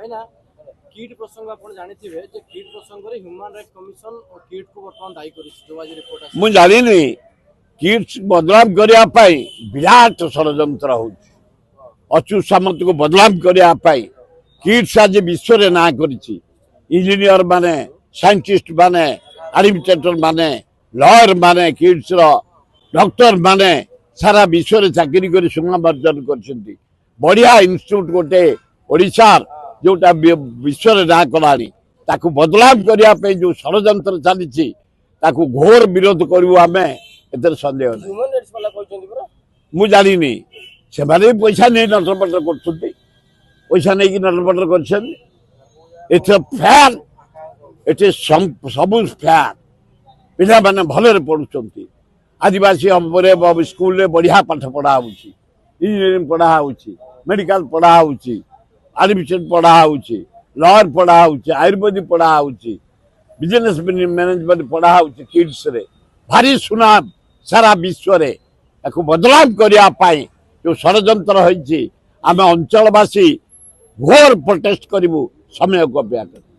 भाईना kit प्रसंग आपण जानिथिबे जे kit प्रसंग रे ह्यूमन राइट कमिशन और किट को वर्तमान दायी करिस जो आज रिपोर्ट आसी मु जानिनी किट्स बदलाव करिया पाई विराट षड़यंत्र होउछि अच्युत सामंत को बदलाव करिया पाई किट्स आज विश्व रे ना करिछि इंजीनियर माने साइंटिस्ट माने एडमिनिस्ट्रेटर माने लॉयर माने किट्स रो डॉक्टर माने सारा विश्व रे चाकरी करी सुनाम अर्जन करछन्ती बढ़िया इंस्टीट्यूट गोटे ओडिशा जोटा विश्व रे ना कलानी ताकू बदलाव करिया पे जो षड़यंत्र चलीछि ताकू घोर विरोध करू आमे एतर संदेह नहीं ह्यूमन राइट्स वाला कहछन्ती पुरा मु जानिनी से माने पैसा नहीं नटरपटर करछन्ती पैसा नहीं कि नटरपटर करछन it's a fan it is सबु फैन पिला माने भले रे पढुछन्ती आदिवासी हमरे स्कूल रे बढ़िया पाठ पढ़ा होउछि इंजीनियरिंग पढ़ा होउछि मेडिकल पढ़ा होउछि एडमिशन पढ़ा होउछि लॉयर पढ़ा होउछि आयुर्वेदिक पढ़ा होउछि बिजनेस मैनेजमेंट पढ़ा होउछि किड्स रे भारी सुनाम सारा विश्व रे याकू बदलाव करिया पाई जो षड़यंत्र होइछि आमे अंचलवासी घोर प्रोटेस्ट करिवु समय को अपेक्षा